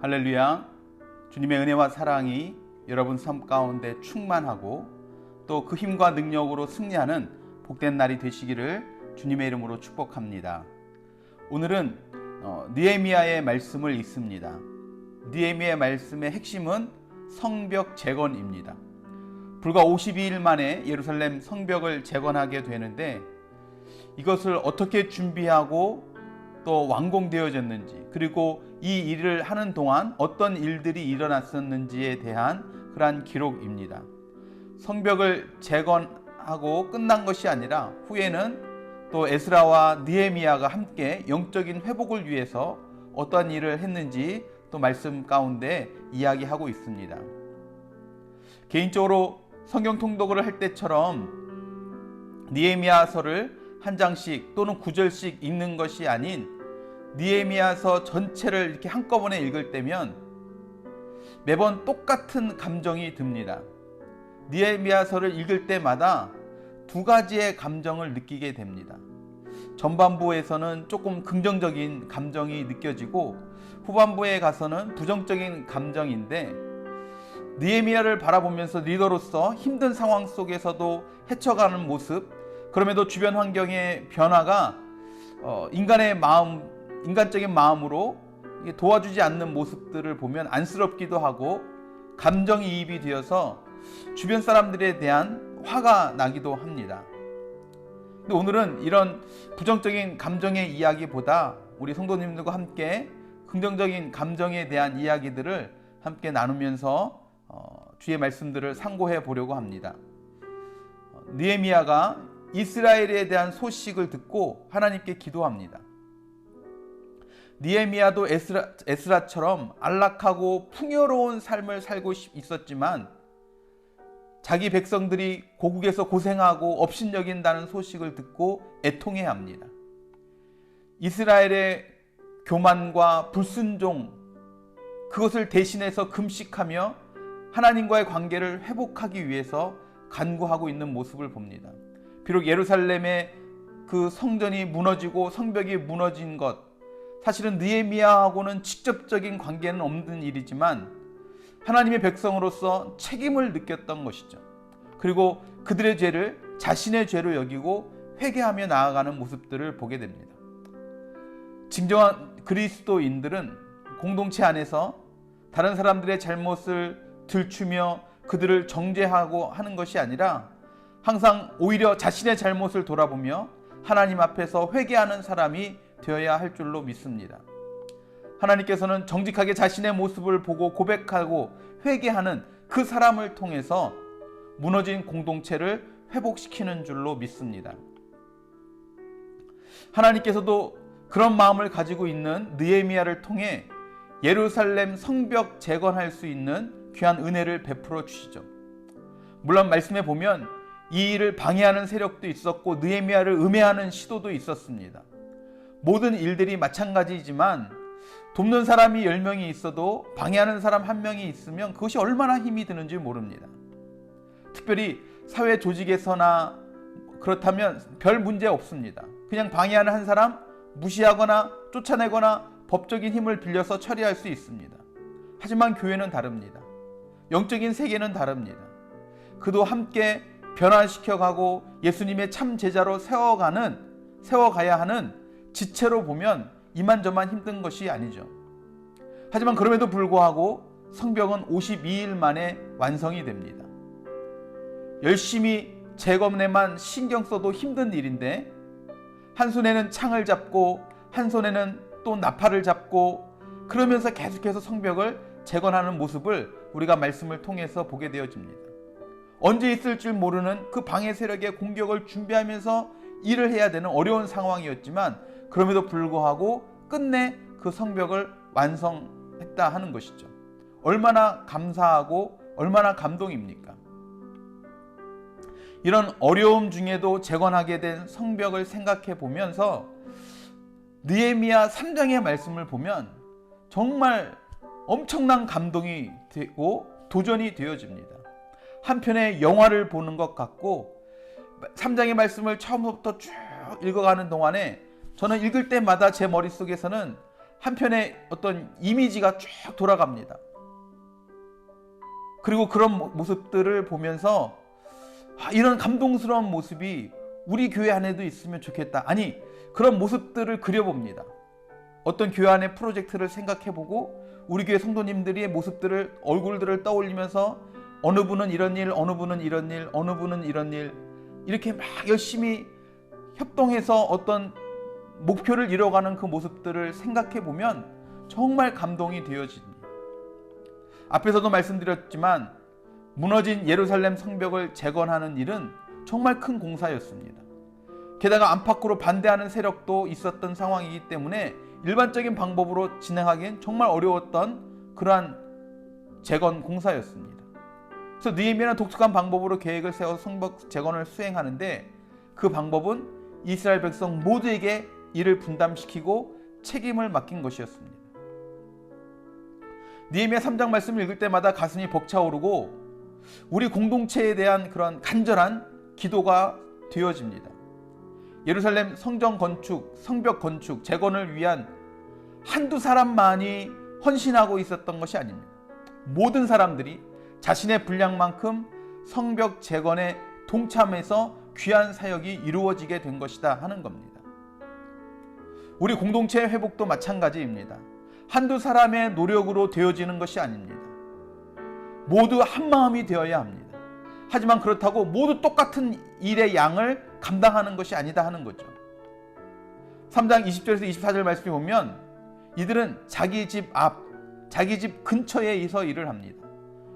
할렐루야. 주님의 은혜와 사랑이 여러분 삶 가운데 충만하고 또 그 힘과 능력으로 승리하는 복된 날이 되시기를 주님의 이름으로 축복합니다. 오늘은 느헤미야의 말씀을 읽습니다. 느헤미야의 말씀의 핵심은 성벽 재건입니다. 불과 52일 만에 예루살렘 성벽을 재건하게 되는데 이것을 어떻게 준비하고 또 완공되어졌는지, 그리고 이 일을 하는 동안 어떤 일들이 일어났었는지에 대한 그러한 기록입니다. 성벽을 재건하고 끝난 것이 아니라 후에는 또 에스라와 느헤미야가 함께 영적인 회복을 위해서 어떠한 일을 했는지 또 말씀 가운데 이야기하고 있습니다. 개인적으로 성경 통독을 할 때처럼 느헤미야서를 한 장씩 또는 9절씩 읽는 것이 아닌 느헤미야서 전체를 이렇게 한꺼번에 읽을 때면 매번 똑같은 감정이 듭니다. 느헤미야서를 읽을 때마다 두 가지의 감정을 느끼게 됩니다. 전반부에서는 조금 긍정적인 감정이 느껴지고 후반부에 가서는 부정적인 감정인데, 느헤미야를 바라보면서 리더로서 힘든 상황 속에서도 헤쳐가는 모습, 그럼에도 주변 환경의 변화가 인간적인 마음으로 도와주지 않는 모습들을 보면 안쓰럽기도 하고 감정이입이 되어서 주변 사람들에 대한 화가 나기도 합니다. 근데 오늘은 이런 부정적인 감정의 이야기보다 우리 성도님들과 함께 긍정적인 감정에 대한 이야기들을 함께 나누면서 주의 말씀들을 상고해 보려고 합니다. 느헤미야가 이스라엘에 대한 소식을 듣고 하나님께 기도합니다. 느헤미야도 에스라처럼 안락하고 풍요로운 삶을 살고 있었지만 자기 백성들이 고국에서 고생하고 업신여긴다는 소식을 듣고 애통해합니다. 이스라엘의 교만과 불순종, 그것을 대신해서 금식하며 하나님과의 관계를 회복하기 위해서 간구하고 있는 모습을 봅니다. 비록 예루살렘의 그 성전이 무너지고 성벽이 무너진 것, 사실은 느헤미야하고는 직접적인 관계는 없는 일이지만 하나님의 백성으로서 책임을 느꼈던 것이죠. 그리고 그들의 죄를 자신의 죄로 여기고 회개하며 나아가는 모습들을 보게 됩니다. 진정한 그리스도인들은 공동체 안에서 다른 사람들의 잘못을 들추며 그들을 정죄하고 하는 것이 아니라 항상 오히려 자신의 잘못을 돌아보며 하나님 앞에서 회개하는 사람이 되어야 할 줄로 믿습니다. 하나님께서는 정직하게 자신의 모습을 보고 고백하고 회개하는 그 사람을 통해서 무너진 공동체를 회복시키는 줄로 믿습니다. 하나님께서도 그런 마음을 가지고 있는 느헤미야를 통해 예루살렘 성벽 재건할 수 있는 귀한 은혜를 베풀어 주시죠. 물론 말씀에 보면 이 일을 방해하는 세력도 있었고 느헤미야를 음해하는 시도도 있었습니다. 모든 일들이 마찬가지이지만 돕는 사람이 10명이 있어도 방해하는 사람 1명이 있으면 그것이 얼마나 힘이 드는지 모릅니다. 특별히 사회 조직에서나 그렇다면 별 문제 없습니다. 그냥 방해하는 한 사람 무시하거나 쫓아내거나 법적인 힘을 빌려서 처리할 수 있습니다. 하지만 교회는 다릅니다. 영적인 세계는 다릅니다. 그도 함께 변화시켜가고 예수님의 참 제자로 세워가야 하는 지체로 보면 이만저만 힘든 것이 아니죠. 하지만 그럼에도 불구하고 성벽은 52일 만에 완성이 됩니다. 열심히 재건에만 신경 써도 힘든 일인데 한 손에는 창을 잡고 한 손에는 또 나팔을 잡고 그러면서 계속해서 성벽을 재건하는 모습을 우리가 말씀을 통해서 보게 되어집니다. 언제 있을 줄 모르는 그 방해 세력의 공격을 준비하면서 일을 해야 되는 어려운 상황이었지만 그럼에도 불구하고 끝내 그 성벽을 완성했다 하는 것이죠. 얼마나 감사하고 얼마나 감동입니까? 이런 어려움 중에도 재건하게 된 성벽을 생각해 보면서 느헤미야 3장의 말씀을 보면 정말 엄청난 감동이 되고 도전이 되어집니다. 한편의 영화를 보는 것 같고 3장의 말씀을 처음부터 쭉 읽어가는 동안에 저는 읽을 때마다 제 머릿속에서는 한편의 어떤 이미지가 쭉 돌아갑니다. 그리고 그런 모습들을 보면서 이런 감동스러운 모습이 우리 교회 안에도 있으면 좋겠다. 아니, 그런 모습들을 그려봅니다. 어떤 교회 안의 프로젝트를 생각해보고 우리 교회 성도님들의 모습들을, 얼굴들을 떠올리면서 어느 분은 이런 일, 어느 분은 이런 일, 어느 분은 이런 일, 이렇게 막 열심히 협동해서 어떤 목표를 이뤄가는 그 모습들을 생각해보면 정말 감동이 되어집니다. 앞에서도 말씀드렸지만 무너진 예루살렘 성벽을 재건하는 일은 정말 큰 공사였습니다. 게다가 안팎으로 반대하는 세력도 있었던 상황이기 때문에 일반적인 방법으로 진행하기엔 정말 어려웠던 그러한 재건 공사였습니다. 그래서 느헤미야는 독특한 방법으로 계획을 세워서 성벽 재건을 수행하는데 그 방법은 이스라엘 백성 모두에게 이를 분담시키고 책임을 맡긴 것이었습니다. 느헤미야 3장 말씀을 읽을 때마다 가슴이 벅차오르고 우리 공동체에 대한 그런 간절한 기도가 되어집니다. 예루살렘 성전 건축, 성벽 건축, 재건을 위한 한두 사람만이 헌신하고 있었던 것이 아닙니다. 모든 사람들이 자신의 분량만큼 성벽 재건에 동참해서 귀한 사역이 이루어지게 된 것이다 하는 겁니다. 우리 공동체의 회복도 마찬가지입니다. 한두 사람의 노력으로 되어지는 것이 아닙니다. 모두 한 마음이 되어야 합니다. 하지만 그렇다고 모두 똑같은 일의 양을 감당하는 것이 아니다 하는 거죠. 3장 20절에서 24절 말씀에 보면 이들은 자기 집 앞, 자기 집 근처에서 일을 합니다.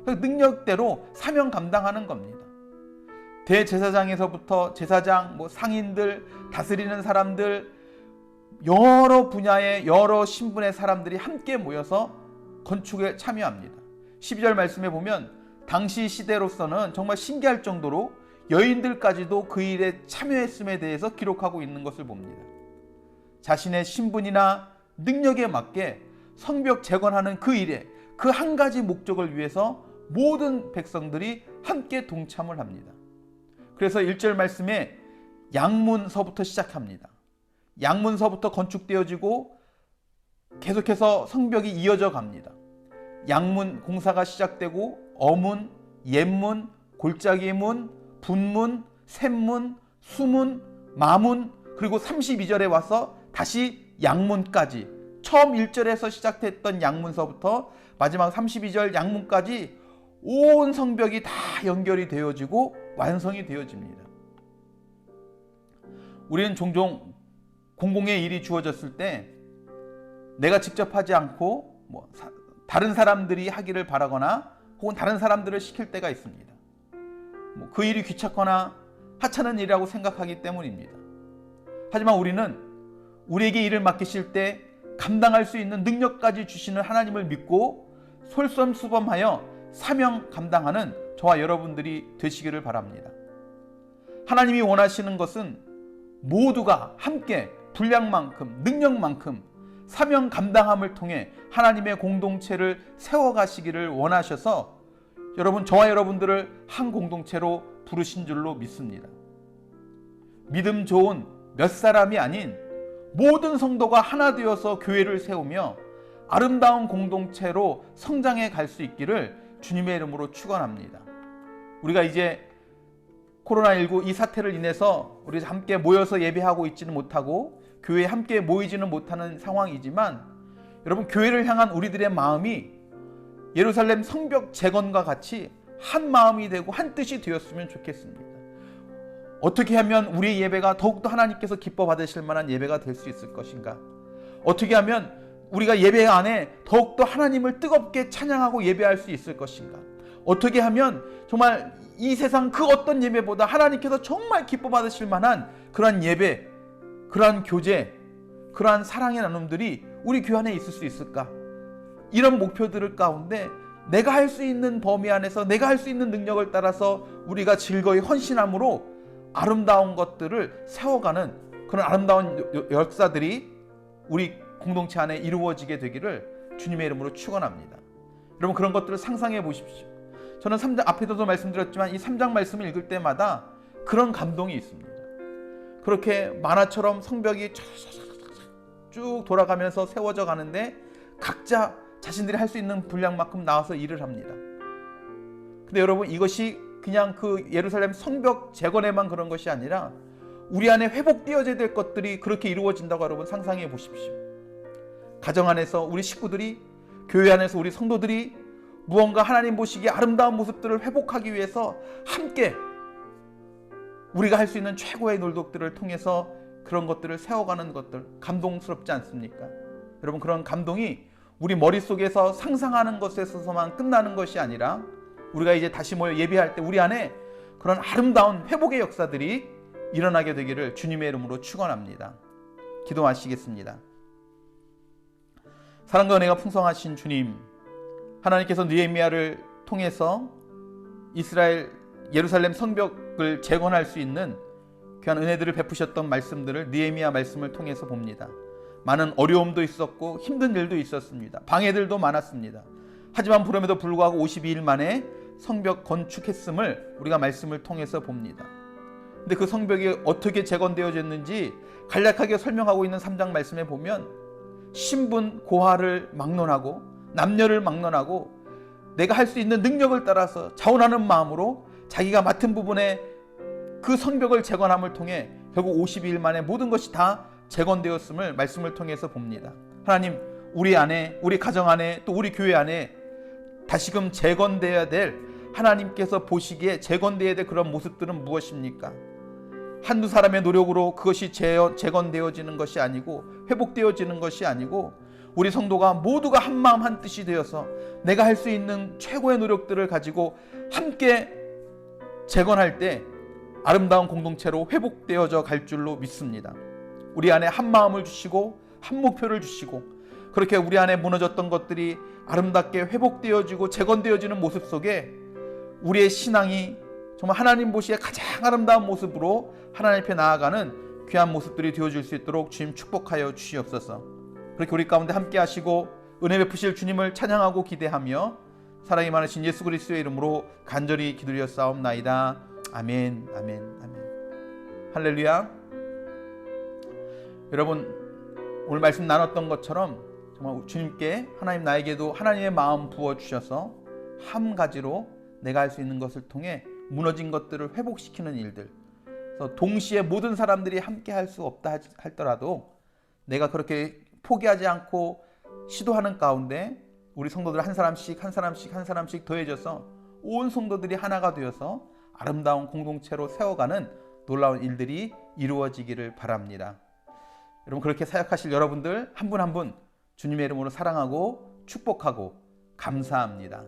능력대로 사명 감당하는 겁니다. 대제사장에서부터 제사장, 상인들, 다스리는 사람들, 여러 분야의 여러 신분의 사람들이 함께 모여서 건축에 참여합니다. 12절 말씀에 보면 당시 시대로서는 정말 신기할 정도로 여인들까지도 그 일에 참여했음에 대해서 기록하고 있는 것을 봅니다. 자신의 신분이나 능력에 맞게 성벽 재건하는 그 일에 그 한 가지 목적을 위해서 모든 백성들이 함께 동참을 합니다. 그래서 1절 말씀에 양문서부터 시작합니다. 양문서부터 건축되어지고 계속해서 성벽이 이어져 갑니다. 양문 공사가 시작되고 어문, 옛문, 골짜기 문, 분문, 샘문, 수문, 마문, 그리고 32절에 와서 다시 양문까지, 처음 1절에서 시작됐던 양문서부터 마지막 32절 양문까지 온 성벽이 다 연결이 되어지고 완성이 되어집니다. 우리는 종종 공공의 일이 주어졌을 때 내가 직접 하지 않고 다른 사람들이 하기를 바라거나 혹은 다른 사람들을 시킬 때가 있습니다. 그 일이 귀찮거나 하찮은 일이라고 생각하기 때문입니다. 하지만 우리는 우리에게 일을 맡기실 때 감당할 수 있는 능력까지 주시는 하나님을 믿고 솔선수범하여 사명 감당하는 저와 여러분들이 되시기를 바랍니다. 하나님이 원하시는 것은 모두가 함께 분량만큼, 능력만큼 사명 감당함을 통해 하나님의 공동체를 세워가시기를 원하셔서 여러분, 저와 여러분들을 한 공동체로 부르신 줄로 믿습니다. 믿음 좋은 몇 사람이 아닌 모든 성도가 하나 되어서 교회를 세우며 아름다운 공동체로 성장해 갈 수 있기를 주님의 이름으로 축원합니다. 우리가 이제 코로나19 이 사태를 인해서 우리 함께 모여서 예배하고 있지는 못하고 교회에 함께 모이지는 못하는 상황이지만 여러분, 교회를 향한 우리들의 마음이 예루살렘 성벽 재건과 같이 한 마음이 되고 한 뜻이 되었으면 좋겠습니다. 어떻게 하면 우리의 예배가 더욱더 하나님께서 기뻐 받으실 만한 예배가 될 수 있을 것인가? 어떻게 하면 우리가 예배 안에 더욱더 하나님을 뜨겁게 찬양하고 예배할 수 있을 것인가? 어떻게 하면 정말 이 세상 그 어떤 예배보다 하나님께서 정말 기뻐 받으실 만한 그러한 예배, 그러한 교제, 그러한 사랑의 나눔들이 우리 교회 안에 있을 수 있을까? 이런 목표들을 가운데 내가 할 수 있는 범위 안에서 내가 할 수 있는 능력을 따라서 우리가 즐거이 헌신함으로 아름다운 것들을 세워가는 그런 아름다운 역사들이 우리 공동체 안에 이루어지게 되기를 주님의 이름으로 축원합니다. 여러분, 그런 것들을 상상해 보십시오. 저는 3장 앞에서도 말씀드렸지만 이 3장 말씀을 읽을 때마다 그런 감동이 있습니다. 그렇게 만화처럼 성벽이 쭉 쭉 돌아가면서 세워져 가는데 각자 자신들이 할 수 있는 분량만큼 나와서 일을 합니다. 근데 여러분, 이것이 그냥 그 예루살렘 성벽 재건에만 그런 것이 아니라 우리 안에 회복되어져야 될 것들이 그렇게 이루어진다고 여러분 상상해 보십시오. 가정 안에서 우리 식구들이, 교회 안에서 우리 성도들이 무언가 하나님 보시기에 아름다운 모습들을 회복하기 위해서 함께 우리가 할 수 있는 최고의 놀독들을 통해서 그런 것들을 세워가는 것들, 감동스럽지 않습니까? 여러분, 그런 감동이 우리 머릿속에서 상상하는 것에서만 끝나는 것이 아니라 우리가 이제 다시 모여 예배할 때 우리 안에 그런 아름다운 회복의 역사들이 일어나게 되기를 주님의 이름으로 축원합니다. 기도하시겠습니다. 사랑과 은혜가 풍성하신 주님, 하나님께서 느헤미야를 통해서 이스라엘 예루살렘 성벽을 재건할 수 있는 귀한 은혜들을 베푸셨던 말씀들을 느헤미야 말씀을 통해서 봅니다. 많은 어려움도 있었고 힘든 일도 있었습니다. 방해들도 많았습니다. 하지만 그럼에도 불구하고 52일 만에 성벽 건축했음을 우리가 말씀을 통해서 봅니다. 근데 그 성벽이 어떻게 재건되어졌는지 간략하게 설명하고 있는 3장 말씀에 보면 신분 고하를 막론하고 남녀를 막론하고 내가 할 수 있는 능력을 따라서 자원하는 마음으로 자기가 맡은 부분에 그 성벽을 재건함을 통해 결국 52일 만에 모든 것이 다 재건되었음을 말씀을 통해서 봅니다. 하나님, 우리 안에, 우리 가정 안에, 또 우리 교회 안에 다시금 재건되어야 될, 하나님께서 보시기에 재건되어야 될 그런 모습들은 무엇입니까? 한두 사람의 노력으로 그것이 재건되어지는 것이 아니고 회복되어지는 것이 아니고 우리 성도가 모두가 한 마음 한 뜻이 되어서 내가 할 수 있는 최고의 노력들을 가지고 함께 재건할 때 아름다운 공동체로 회복되어져 갈 줄로 믿습니다. 우리 안에 한 마음을 주시고 한 목표를 주시고 그렇게 우리 안에 무너졌던 것들이 아름답게 회복되어지고 재건되어지는 모습 속에 우리의 신앙이 정말 하나님 보시기에 가장 아름다운 모습으로 하나님 앞에 나아가는 귀한 모습들이 되어질 수 있도록 주님 축복하여 주시옵소서. 그렇게 우리 가운데 함께 하시고 은혜 베푸실 주님을 찬양하고 기대하며 사랑이 많으신 예수 그리스도의 이름으로 간절히 기도드렸사옵나이다. 아멘, 아멘, 아멘. 할렐루야. 여러분, 오늘 말씀 나눴던 것처럼 정말 주님께 하나님 나에게도 하나님의 마음 부어주셔서 한 가지로 내가 할 수 있는 것을 통해 무너진 것들을 회복시키는 일들, 그래서 동시에 모든 사람들이 함께 할 수 없다 할더라도 내가 그렇게 포기하지 않고 시도하는 가운데 우리 성도들 한 사람씩 한 사람씩 한 사람씩 더해져서 온 성도들이 하나가 되어서 아름다운 공동체로 세워가는 놀라운 일들이 이루어지기를 바랍니다. 여러분, 그렇게 사역하실 여러분들 한 분 한 분 주님의 이름으로 사랑하고 축복하고 감사합니다.